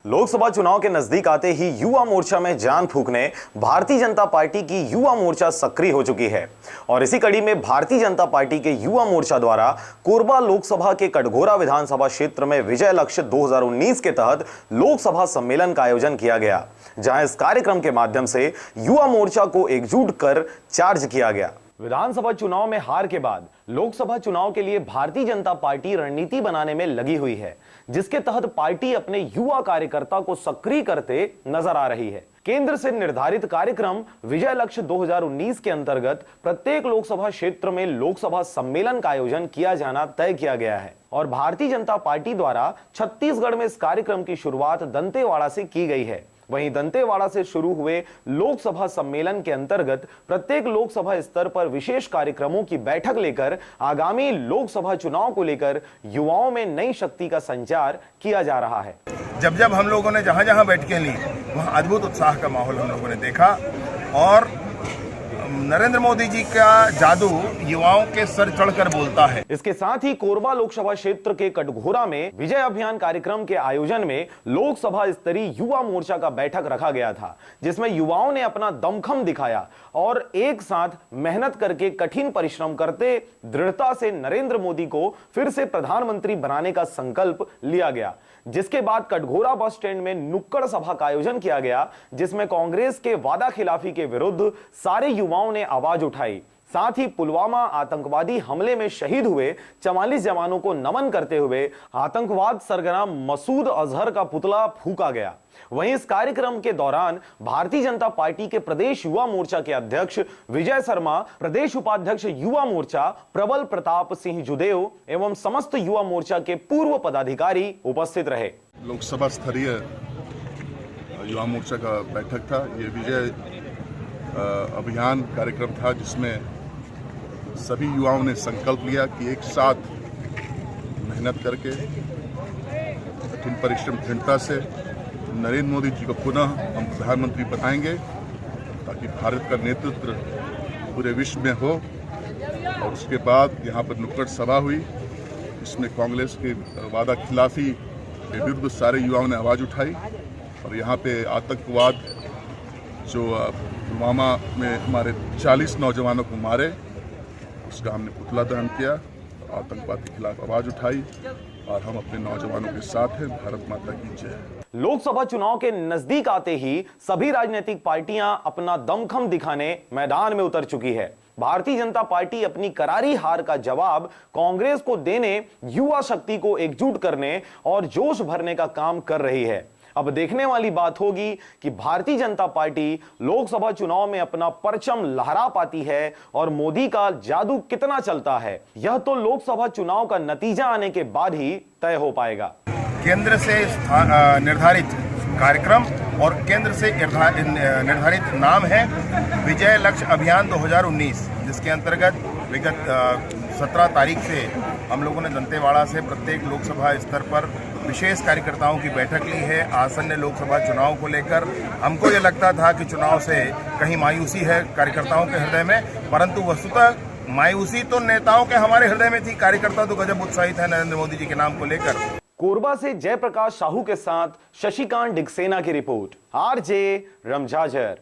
लोकसभा चुनाव के नजदीक आते ही युवा मोर्चा में जान फूंकने भारतीय जनता पार्टी की युवा मोर्चा सक्रिय हो चुकी है और इसी कड़ी में भारतीय जनता पार्टी के युवा मोर्चा द्वारा कोरबा लोकसभा के कटघोरा विधानसभा क्षेत्र में विजय लक्ष्य 2019 के तहत लोकसभा सम्मेलन का आयोजन किया गया, जहां इस कार्यक्रम के माध्यम से युवा मोर्चा को एकजुट कर चार्ज किया गया। विधानसभा चुनाव में हार के बाद लोकसभा चुनाव के लिए भारतीय जनता पार्टी रणनीति बनाने में लगी हुई है, जिसके तहत पार्टी अपने युवा कार्यकर्ता को सक्रिय करते नजर आ रही है। केंद्र से निर्धारित कार्यक्रम विजय लक्ष्य 2019 के अंतर्गत प्रत्येक लोकसभा क्षेत्र में लोकसभा सम्मेलन का आयोजन किया जाना तय किया गया है और भारतीय जनता पार्टी द्वारा छत्तीसगढ़ में इस कार्यक्रम की शुरुआत दंतेवाड़ा से की गई है। वहीं दंतेवाड़ा से शुरू हुए लोकसभा सम्मेलन के अंतर्गत प्रत्येक लोकसभा स्तर पर विशेष कार्यक्रमों की बैठक लेकर आगामी लोकसभा चुनाव को लेकर युवाओं में नई शक्ति का संचार किया जा रहा है। जब हम लोगों ने जहां बैठकें ली वहां अद्भुत उत्साह का माहौल हम लोगों ने देखा और नरेंद्र मोदी जी का जादू युवाओं के सर चढ़कर बोलता है। इसके साथ ही कोरबा लोकसभा क्षेत्र के कटघोरा में विजय अभियान कार्यक्रम के आयोजन में लोकसभा स्तरीय युवा मोर्चा का बैठक रखा गया था, जिसमें युवाओं ने अपना दमखम दिखाया और एक साथ मेहनत करके कठिन परिश्रम करते दृढ़ता से नरेंद्र मोदी को फिर से प्रधानमंत्री बनाने का संकल्प लिया गया। जिसके बाद कटघोरा बस स्टैंड में नुक्कड़ सभा का आयोजन किया गया, जिसमें कांग्रेस के वादा खिलाफी के विरुद्ध सारे युवाओं ने आवाज उठाई। साथ ही पुलवामा आतंकवादी हमले में शहीद हुए 44 जवानों को नमन करते हुए आतंकवाद सरगना मसूद अजहर का पुतला फूंका गया। वहीं इस कार्यक्रम के दौरान भारतीय जनता पार्टी के प्रदेश युवा मोर्चा के अध्यक्ष विजय शर्मा, प्रदेश उपाध्यक्ष युवा मोर्चा प्रबल प्रताप सिंह जुदेव एवं समस्त युवा मोर्चा के पूर्व पदाधिकारी उपस्थित रहे। लोकसभा स्तरीय युवा मोर्चा का बैठक था। ये विजय अभियान कार्यक्रम था, जिसमें सभी युवाओं ने संकल्प लिया कि एक साथ मेहनत करके कठिन परिश्रम दृढ़ता से नरेंद्र मोदी जी को पुनः हम प्रधानमंत्री बनाएंगे, ताकि भारत का नेतृत्व पूरे विश्व में हो। और उसके बाद यहाँ पर नुक्कड़ सभा हुई, इसमें कांग्रेस के वादा खिलाफी के विरुद्ध सारे युवाओं ने आवाज़ उठाई और यहाँ पे आतंकवाद जो पुलवामा में हमारे 40 नौजवानों को मारे, उसका हमने पुतला दहन किया, आतंकवाद के खिलाफ आवाज़ उठाई और हम अपने नौजवानों के साथ हैं। भारत माता की जय। लोकसभा चुनाव के नजदीक आते ही सभी राजनीतिक पार्टियां अपना दमखम दिखाने मैदान में उतर चुकी है। भारतीय जनता पार्टी अपनी करारी हार का जवाब कांग्रेस को देने, युवा शक्ति को एकजुट करने और जोश भरने का काम कर रही है। अब देखने वाली बात होगी कि भारतीय जनता पार्टी लोकसभा चुनाव में अपना परचम लहरा पाती है और मोदी का जादू कितना चलता है, यह तो लोकसभा चुनाव का नतीजा आने के बाद ही तय हो पाएगा। केंद्र से निर्धारित कार्यक्रम और केंद्र से निर्धारित नाम है विजय लक्ष्य अभियान 2019, जिसके अंतर्गत विगत 17 तारीख से हम लोगों ने दंतेवाड़ा से प्रत्येक लोकसभा स्तर पर विशेष कार्यकर्ताओं की बैठक ली है। आसन्न लोकसभा चुनाव को लेकर हमको ये लगता था कि चुनाव से कहीं मायूसी है कार्यकर्ताओं के हृदय में, परंतु वस्तुतः मायूसी तो नेताओं के हमारे हृदय में थी। कार्यकर्ता तो गजब उत्साहित है नरेंद्र मोदी जी के नाम को लेकर। कोरबा से जयप्रकाश साहू के साथ शशिकांत डिक्सेना की रिपोर्ट, आरजे रमझाझर।